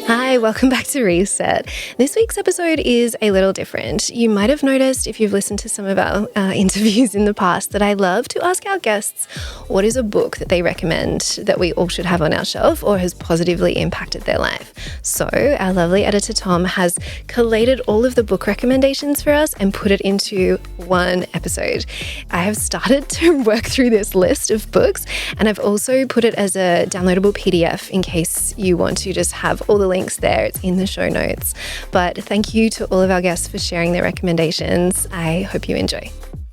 Hi, welcome back to Reset. This week's episode is a little different. You might have noticed if you've listened to some of our interviews in the past that I love to ask our guests what is a book that they recommend that we all should have on our shelf or has positively impacted their life. So our lovely editor Tom has collated all of the book recommendations for us and put it into one episode. I have started to work through this list of books, and I've also put it as a downloadable PDF in case you want to just have all the links there. It's in the show notes. But thank you to all of our guests for sharing their recommendations. I hope you enjoy.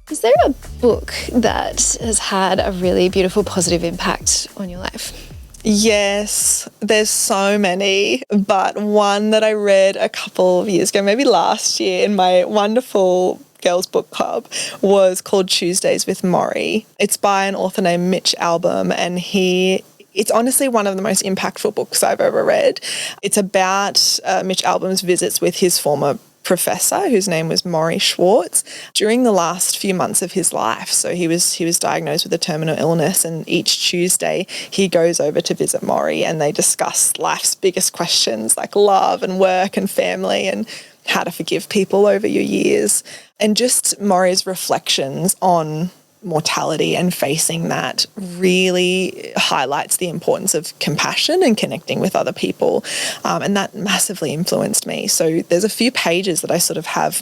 Is there a book that has had a really beautiful positive impact on your life? Yes, there's so many, but one that I read a couple of years ago, maybe last year in my wonderful girls book club, was called Tuesdays with Morrie. It's by an author named Mitch Albom, and it's honestly one of the most impactful books I've ever read. It's about Mitch Albom's visits with his former professor, whose name was Morrie Schwartz, during the last few months of his life. So he was diagnosed with a terminal illness, and each Tuesday he goes over to visit Morrie, and they discuss life's biggest questions like love and work and family and how to forgive people over your years. And just Morrie's reflections on mortality and facing that really highlights the importance of compassion and connecting with other people. And that massively influenced me. So there's a few pages that I sort of have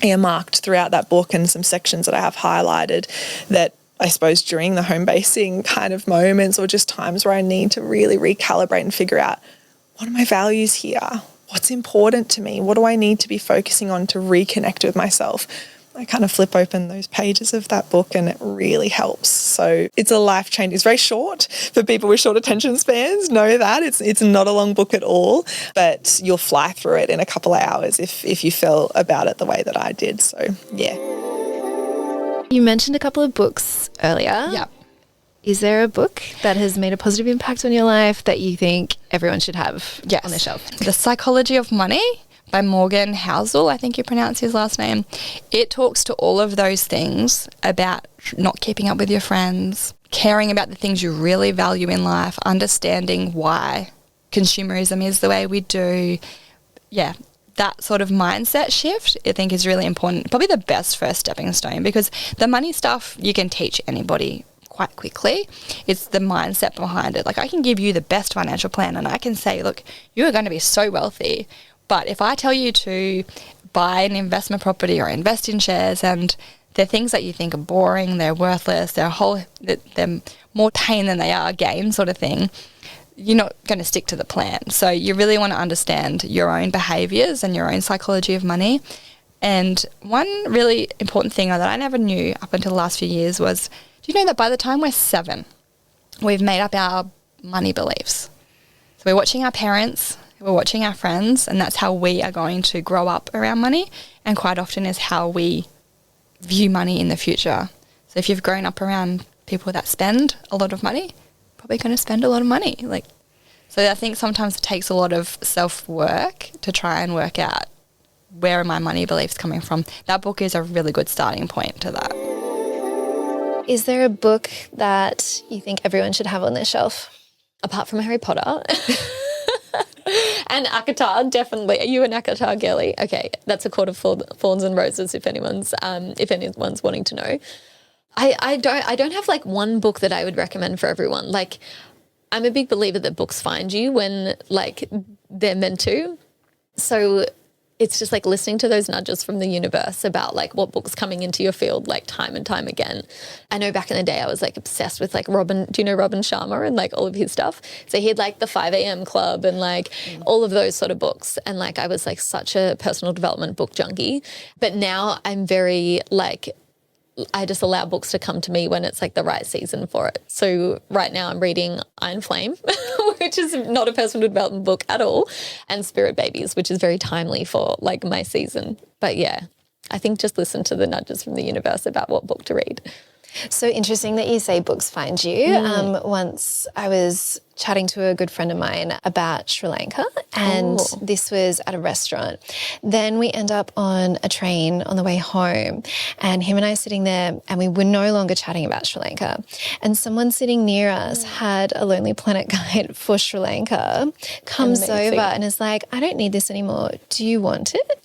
earmarked throughout that book and some sections that I have highlighted that I suppose during the home basing kind of moments or just times where I need to really recalibrate and figure out what are my values here? What's important to me? What do I need to be focusing on to reconnect with myself? I kind of flip open those pages of that book and it really helps. So it's a life change. It's very short for people with short attention spans. Know that. It's not a long book at all, but you'll fly through it in a couple of hours if you feel about it the way that I did. So, yeah. You mentioned a couple of books earlier. Yeah. Is there a book that has made a positive impact on your life that you think everyone should have on their shelf? The Psychology of Money by Morgan Housel, I think you pronounce his last name. It talks to all of those things about not keeping up with your friends, caring about the things you really value in life, understanding why consumerism is the way we do. Yeah, that sort of mindset shift I think is really important. Probably the best first stepping stone, because the money stuff you can teach anybody quite quickly. It's the mindset behind it. Like, I can give you the best financial plan and I can say, look, you are going to be so wealthy. But if I tell you to buy an investment property or invest in shares and they're things that you think are boring, they're worthless, they're more pain than they are gain sort of thing, you're not going to stick to the plan. So you really want to understand your own behaviours and your own psychology of money. And one really important thing that I never knew up until the last few years was, do you know that by the time we're 7, we've made up our money beliefs? So we're watching our parents, we're watching our friends, and that's how we are going to grow up around money, and quite often is how we view money in the future. So if you've grown up around people that spend a lot of money, probably going to spend a lot of money. So I think sometimes it takes a lot of self-work to try and work out where are my money beliefs coming from. That book is a really good starting point to that. Is there a book that you think everyone should have on their shelf? Apart from Harry Potter and ACOTAR, definitely. Are you an ACOTAR girly? Okay, that's A Court of Thorns and Roses. If anyone's wanting to know, I don't have like one book that I would recommend for everyone. Like, I'm a big believer that books find you when like they're meant to. So it's just like listening to those nudges from the universe about like what book's coming into your field like time and time again. I know back in the day I was like obsessed with like Robin, do you know Robin Sharma and like all of his stuff? So he had like the 5 a.m. Club and like all of those sort of books. And like I was like such a personal development book junkie. But now I'm very like, I just allow books to come to me when it's like the right season for it. So right now I'm reading Iron Flame, which is not a personal development book at all, and Spirit Babies, which is very timely for like my season. But yeah, I think just listen to the nudges from the universe about what book to read. So interesting that you say books find you. Once I was chatting to a good friend of mine about Sri Lanka, and this was at a restaurant. Then we end up on a train on the way home, and him and I sitting there, and we were no longer chatting about Sri Lanka. And someone sitting near us had a Lonely Planet guide for Sri Lanka, comes Amazing. over and is like, I don't need this anymore. Do you want it?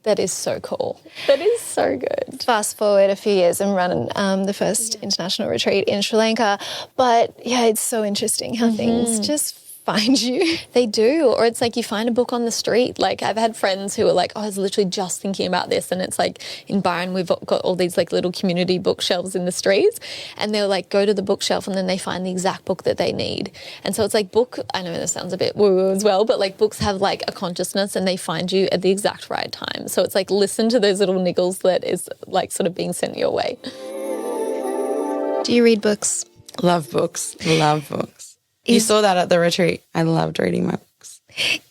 That is so cool. That is so good. Fast forward a few years and run the first international retreat in Sri Lanka. But yeah, it's so interesting how things just find you. They do. Or it's like you find a book on the street. Like I've had friends who are like, oh, I was literally just thinking about this. And it's like in Byron, we've got all these like little community bookshelves in the streets. And they'll like go to the bookshelf and then they find the exact book that they need. And so it's like I know this sounds a bit woo-woo as well, but like books have like a consciousness and they find you at the exact right time. So it's like listen to those little niggles that is like sort of being sent your way. Do you read books? Love books. Love books. You saw that at the retreat. I loved reading my books.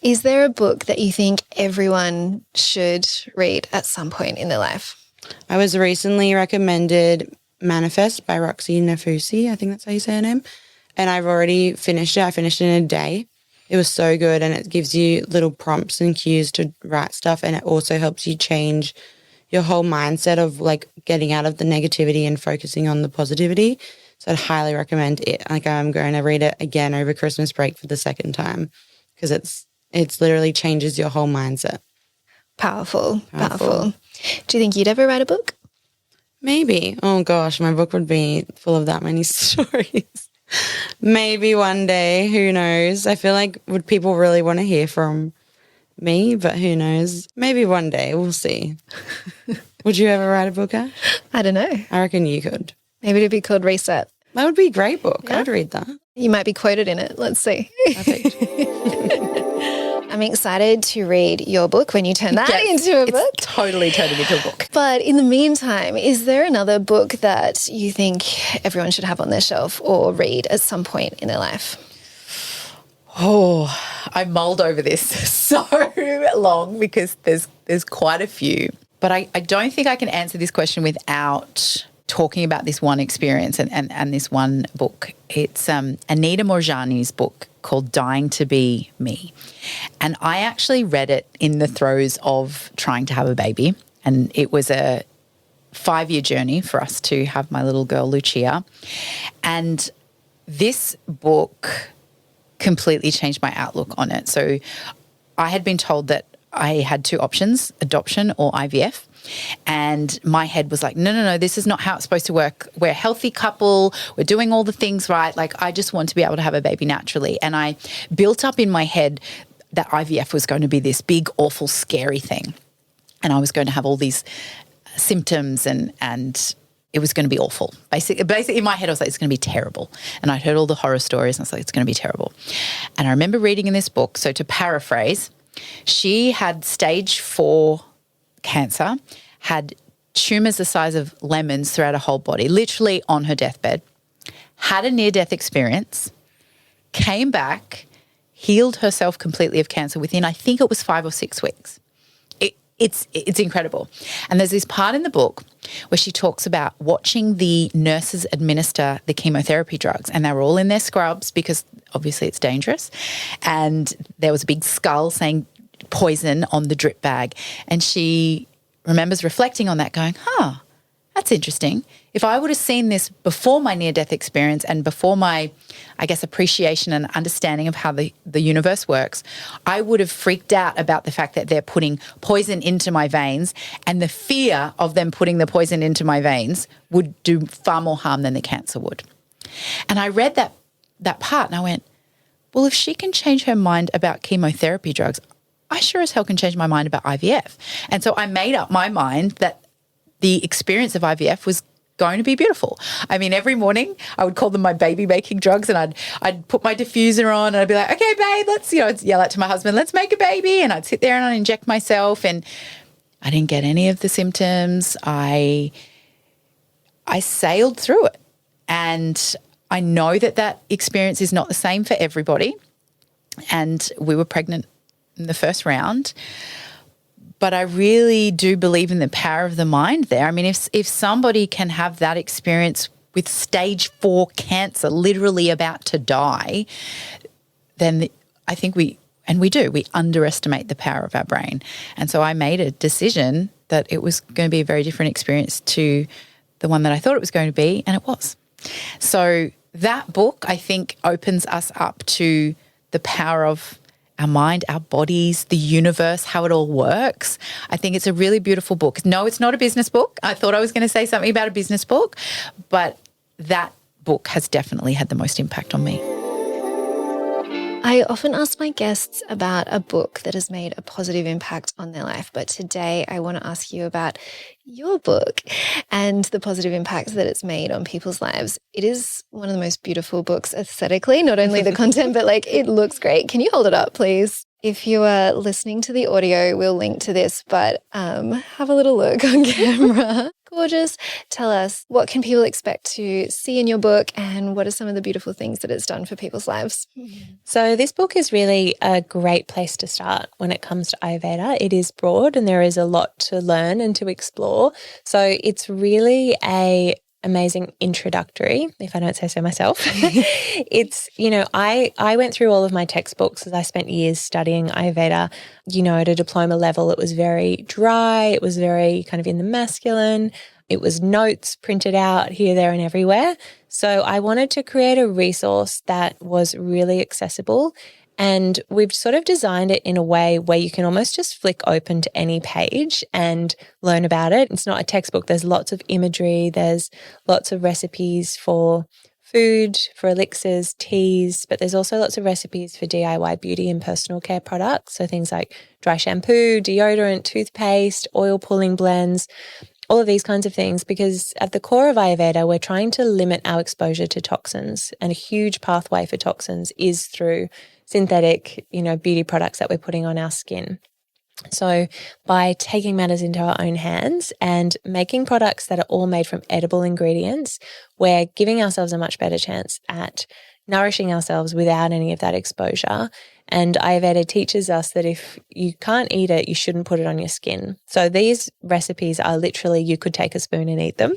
Is there a book that you think everyone should read at some point in their life? I was recently recommended Manifest by Roxy Nafusi. I think that's how you say her name. And I've already finished it. I finished it in a day. It was so good, and it gives you little prompts and cues to write stuff, and it also helps you change your whole mindset of like getting out of the negativity and focusing on the positivity. So I'd highly recommend it. Like I'm going to read it again over Christmas break for the second time because it's literally changes your whole mindset. Powerful. Do you think you'd ever write a book? Maybe. Oh gosh, my book would be full of that many stories. Maybe one day, who knows? I feel like would people really want to hear from me? But who knows? Maybe one day, we'll see. Would you ever write a book, Ash? I don't know. I reckon you could. Maybe it'd be called Reset. That would be a great book. I'd read that. You might be quoted in it. Let's see. Perfect. I'm excited to read your book when you turn that into a book. Totally turning into a book. But in the meantime, is there another book that you think everyone should have on their shelf or read at some point in their life? Oh, I mulled over this so long because there's quite a few. But I don't think I can answer this question without talking about this one experience and this one book. It's Anita Moorjani's book called Dying to Be Me. And I actually read it in the throes of trying to have a baby. And it was a 5-year journey for us to have my little girl, Lucia. And this book completely changed my outlook on it. So I had been told that I had 2 options, adoption or IVF. And my head was like, no, this is not how it's supposed to work. We're a healthy couple. We're doing all the things right. Like, I just want to be able to have a baby naturally. And I built up in my head that IVF was going to be this big, awful, scary thing. And I was going to have all these symptoms and it was going to be awful. Basically, in my head, I was like, it's going to be terrible. And I'd heard all the horror stories and I was like, it's going to be terrible. And I remember reading in this book, so to paraphrase, she had stage 4 cancer, had tumours the size of lemons throughout her whole body, literally on her deathbed, had a near-death experience, came back, healed herself completely of cancer within, I think it was 5 or 6 weeks. It's incredible. And there's this part in the book where she talks about watching the nurses administer the chemotherapy drugs, and they were all in their scrubs because obviously it's dangerous. And there was a big skull saying poison on the drip bag. And she remembers reflecting on that going, that's interesting. If I would have seen this before my near-death experience and before my, I guess, appreciation and understanding of how the universe works, I would have freaked out about the fact that they're putting poison into my veins, and the fear of them putting the poison into my veins would do far more harm than the cancer would. And I read that part and I went, well, if she can change her mind about chemotherapy drugs, I sure as hell can change my mind about IVF. And so I made up my mind that the experience of IVF was going to be beautiful. I mean, every morning I would call them my baby making drugs, and I'd put my diffuser on and I'd be like, okay, babe, let's, I'd yell out to my husband, let's make a baby. And I'd sit there and I'd inject myself, and I didn't get any of the symptoms. I sailed through it. And I know that experience is not the same for everybody. And we were pregnant in the first round. But I really do believe in the power of the mind there. I mean, if somebody can have that experience with stage 4 cancer, literally about to die, then I think we underestimate the power of our brain. And so I made a decision that it was going to be a very different experience to the one that I thought it was going to be, and it was. So that book, I think, opens us up to the power of our mind, our bodies, the universe, how it all works. I think it's a really beautiful book. No, it's not a business book. I thought I was going to say something about a business book, but that book has definitely had the most impact on me. I often ask my guests about a book that has made a positive impact on their life, but today I want to ask you about your book and the positive impact that it's made on people's lives. It is one of the most beautiful books aesthetically, not only the content, but like it looks great. Can you hold it up, please? If you are listening to the audio, we'll link to this, but have a little look on camera. Gorgeous. Tell us, what can people expect to see in your book and what are some of the beautiful things that it's done for people's lives? So this book is really a great place to start when it comes to Ayurveda. It is broad and there is a lot to learn and to explore. So it's really a amazing introductory, if I don't say so myself. It's, I went through all of my textbooks as I spent years studying Ayurveda. At a diploma level, it was very dry. It was very kind of in the masculine. It was notes printed out here, there, and everywhere. So I wanted to create a resource that was really accessible. And we've sort of designed it in a way where you can almost just flick open to any page and learn about it. It's not a textbook. There's lots of imagery. There's lots of recipes for food, for elixirs, teas, but there's also lots of recipes for DIY beauty and personal care products. So things like dry shampoo, deodorant, toothpaste, oil pulling blends, all of these kinds of things, because at the core of Ayurveda, we're trying to limit our exposure to toxins. And a huge pathway for toxins is through synthetic, beauty products that we're putting on our skin. So by taking matters into our own hands and making products that are all made from edible ingredients, we're giving ourselves a much better chance at nourishing ourselves without any of that exposure. And Ayurveda teaches us that if you can't eat it, you shouldn't put it on your skin. So these recipes are literally, you could take a spoon and eat them.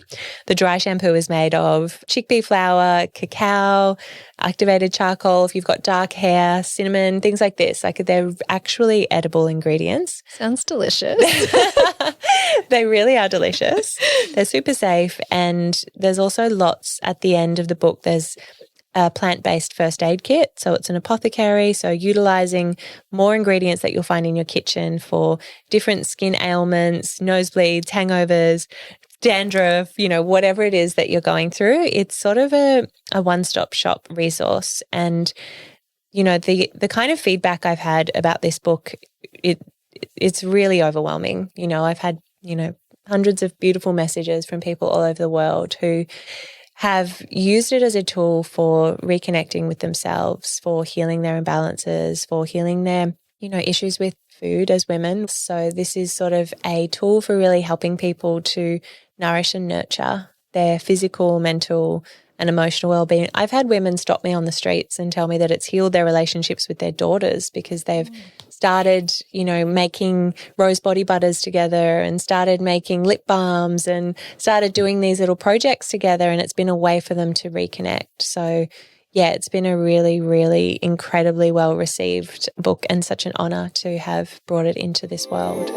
The dry shampoo is made of chickpea flour, cacao, activated charcoal, if you've got dark hair, cinnamon, things like this. Like they're actually edible ingredients. Sounds delicious. They really are delicious. They're super safe. And there's also lots at the end of the book. There's a plant-based first aid kit. So it's an apothecary. So utilizing more ingredients that you'll find in your kitchen for different skin ailments, nosebleeds, hangovers, dandruff, whatever it is that you're going through. It's sort of a one-stop shop resource. And, the kind of feedback I've had about this book, it's really overwhelming. I've had, hundreds of beautiful messages from people all over the world who have used it as a tool for reconnecting with themselves, for healing their imbalances, for healing their, issues with food as women. So this is sort of a tool for really helping people to nourish and nurture their physical, mental, and emotional well-being. I've had women stop me on the streets and tell me that it's healed their relationships with their daughters because they've started, making rose body butters together and started making lip balms and started doing these little projects together, and it's been a way for them to reconnect. So yeah, it's been a really, really incredibly well-received book and such an honour to have brought it into this world.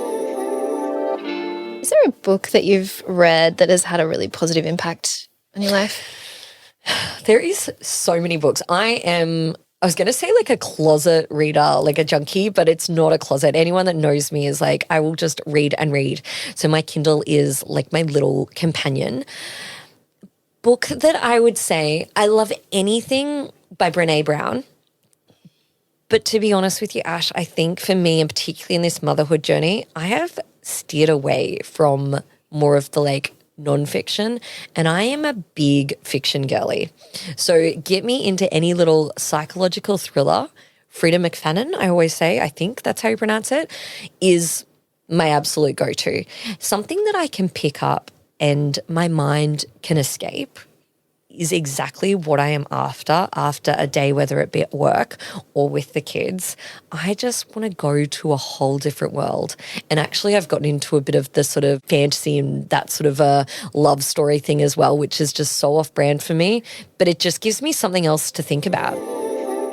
Is there a book that you've read that has had a really positive impact on your life? There is so many books. I was going to say like a closet reader, like a junkie, but it's not a closet. Anyone that knows me is like, I will just read and read. So my Kindle is like my little companion. Book that I would say, I love anything by Brené Brown. But to be honest with you, Ash, I think for me, and particularly in this motherhood journey, I have steered away from more of the like nonfiction, and I am a big fiction girly. So get me into any little psychological thriller. Frida McFadden, I always say, I think that's how you pronounce it, is my absolute go-to. Something that I can pick up and my mind can escape is exactly what I am after a day, whether it be at work or with the kids. I just want to go to a whole different world. And actually I've gotten into a bit of the sort of fantasy and that sort of a love story thing as well, which is just so off brand for me, but it just gives me something else to think about.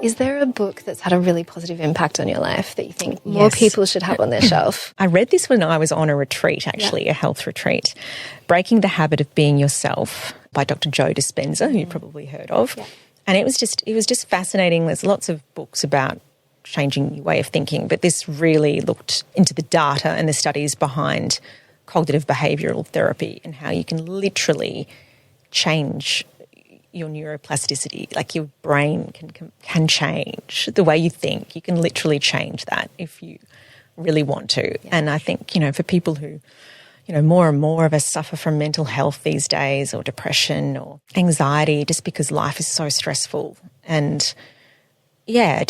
Is there a book that's had a really positive impact on your life that you think more people should have on their shelf? I read this when I was on a retreat, actually, a health retreat, Breaking the Habit of Being Yourself by Dr. Joe Dispenza, who you've probably heard of. Yeah. And it was just fascinating. There's lots of books about changing your way of thinking, but this really looked into the data and the studies behind cognitive behavioural therapy and how you can literally change your neuroplasticity, like your brain can change the way you think. You can literally change that if you really want to. Yeah. And I think, for people who, more and more of us suffer from mental health these days, or depression or anxiety, just because life is so stressful. And I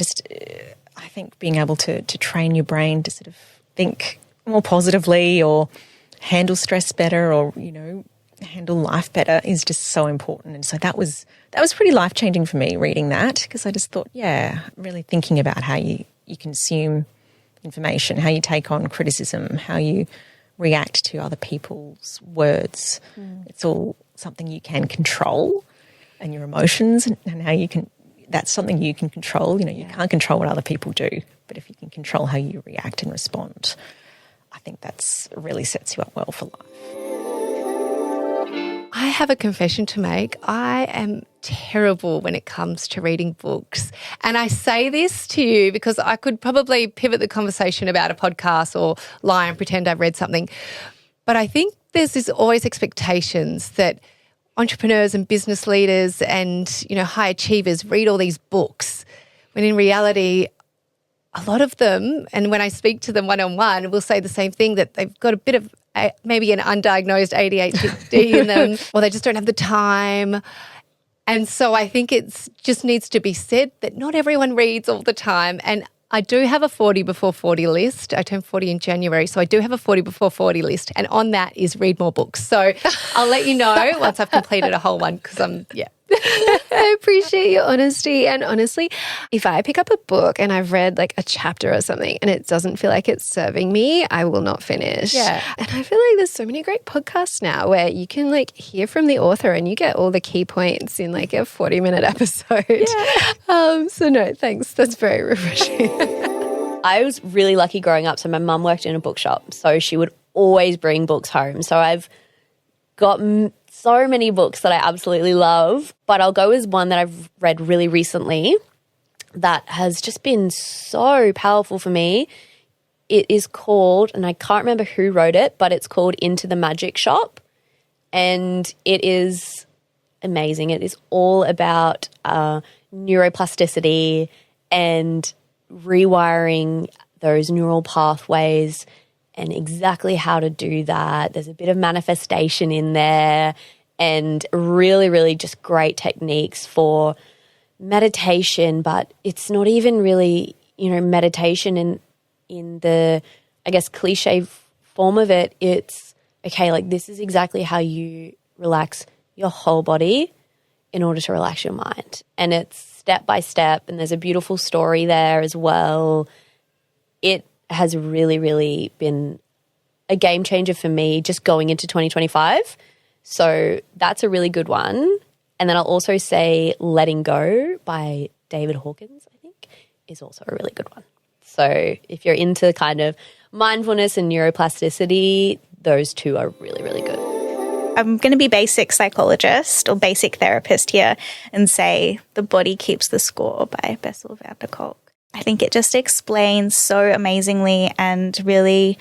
think being able to train your brain to sort of think more positively or handle stress better or, handle life better is just so important. And so that was pretty life-changing for me reading that, because I just thought, really thinking about how you consume information, how you take on criticism, how you react to other people's words. It's all something you can control, and your emotions and how you can, that's something you can control. You can't control what other people do, but if you can control how you react and respond, I think that's really sets you up well for life. I have a confession to make. I am terrible when it comes to reading books. And I say this to you because I could probably pivot the conversation about a podcast or lie and pretend I've read something. But I think there's this always expectations that entrepreneurs and business leaders and, high achievers read all these books, when in reality, a lot of them, and when I speak to them one-on-one, will say the same thing, that they've got a bit of maybe an undiagnosed ADHD in them, or they just don't have the time. And so I think it just needs to be said that not everyone reads all the time. And I do have a 40 before 40 list. I turned 40 in January, so I do have a 40 before 40 list. And on that is read more books. So I'll let you know once I've completed a whole one, because I appreciate your honesty. And honestly, if I pick up a book and I've read like a chapter or something and it doesn't feel like it's serving me, I will not finish. Yeah. And I feel like there's so many great podcasts now where you can like hear from the author and you get all the key points in like a 40-minute episode. Yeah. So no, thanks. That's very refreshing. I was really lucky growing up. So my mum worked in a bookshop, so she would always bring books home. So I've got so many books that I absolutely love, but I'll go with one that I've read really recently that has just been so powerful for me. It is called, and I can't remember who wrote it, but it's called Into the Magic Shop, and it is amazing. It is all about neuroplasticity and rewiring those neural pathways and exactly how to do that. There's a bit of manifestation in there and really, really just great techniques for meditation, but it's not even really, meditation in the, I guess, cliche form of it. It's, okay, like this is exactly how you relax your whole body in order to relax your mind. And it's step by step, and there's a beautiful story there as well. It has really, really been a game changer for me just going into 2025. So that's a really good one. And then I'll also say Letting Go by David Hawkins, I think, is also a really good one. So if you're into kind of mindfulness and neuroplasticity, those two are really, really good. I'm going to be basic psychologist or basic therapist here and say The Body Keeps the Score by Bessel van der Kolk. I think it just explains so amazingly, and really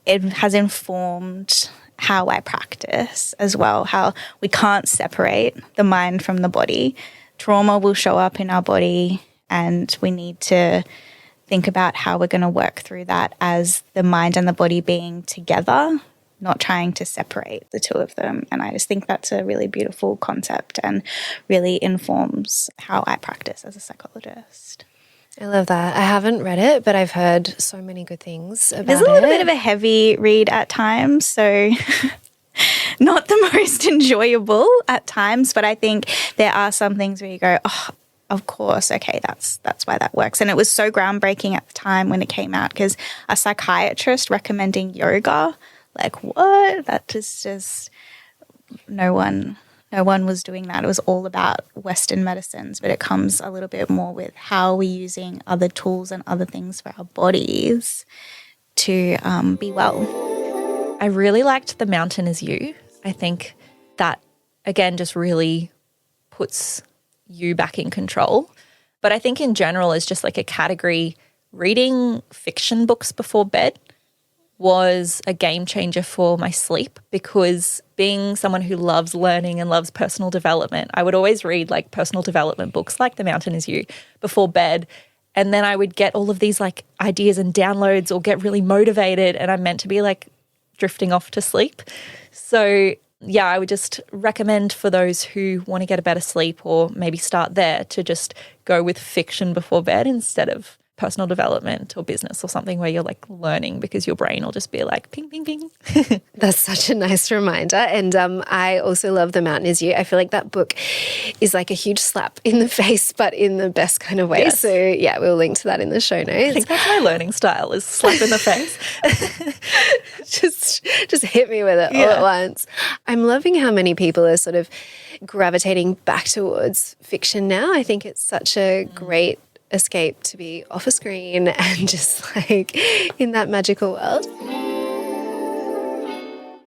it has informed how I practice as well, how we can't separate the mind from the body. Trauma will show up in our body, and we need to think about how we're going to work through that as the mind and the body being together, not trying to separate the two of them. And I just think that's a really beautiful concept and really informs how I practice as a psychologist. I love that. I haven't read it, but I've heard so many good things about it. There's a little bit of a heavy read at times, so not the most enjoyable at times, but I think there are some things where you go, oh, of course, okay, that's why that works. And it was so groundbreaking at the time when it came out because a psychiatrist recommending yoga, like what? That is just no one was doing that. It was all about Western medicines, but it comes a little bit more with how we're using other tools and other things for our bodies to be well. I really liked The Mountain Is You. I think that, again, just really puts you back in control. But I think in general, as just like a category, reading fiction books before bed was a game changer for my sleep because being someone who loves learning and loves personal development, I would always read like personal development books like The Mountain Is You before bed. And then I would get all of these like ideas and downloads or get really motivated and I'm meant to be like drifting off to sleep. So yeah, I would just recommend for those who want to get a better sleep or maybe start there to just go with fiction before bed instead of personal development or business or something where you're like learning because your brain will just be like ping, ping, ping. That's such a nice reminder. And I also love The Mountain Is You. I feel like that book is like a huge slap in the face, but in the best kind of way. Yes. So yeah, we'll link to that in the show notes. I think that's my learning style is slap in the face. just hit me with it all at once. I'm loving how many people are sort of gravitating back towards fiction now. I think it's such a great escape to be off a screen and just like in that magical world.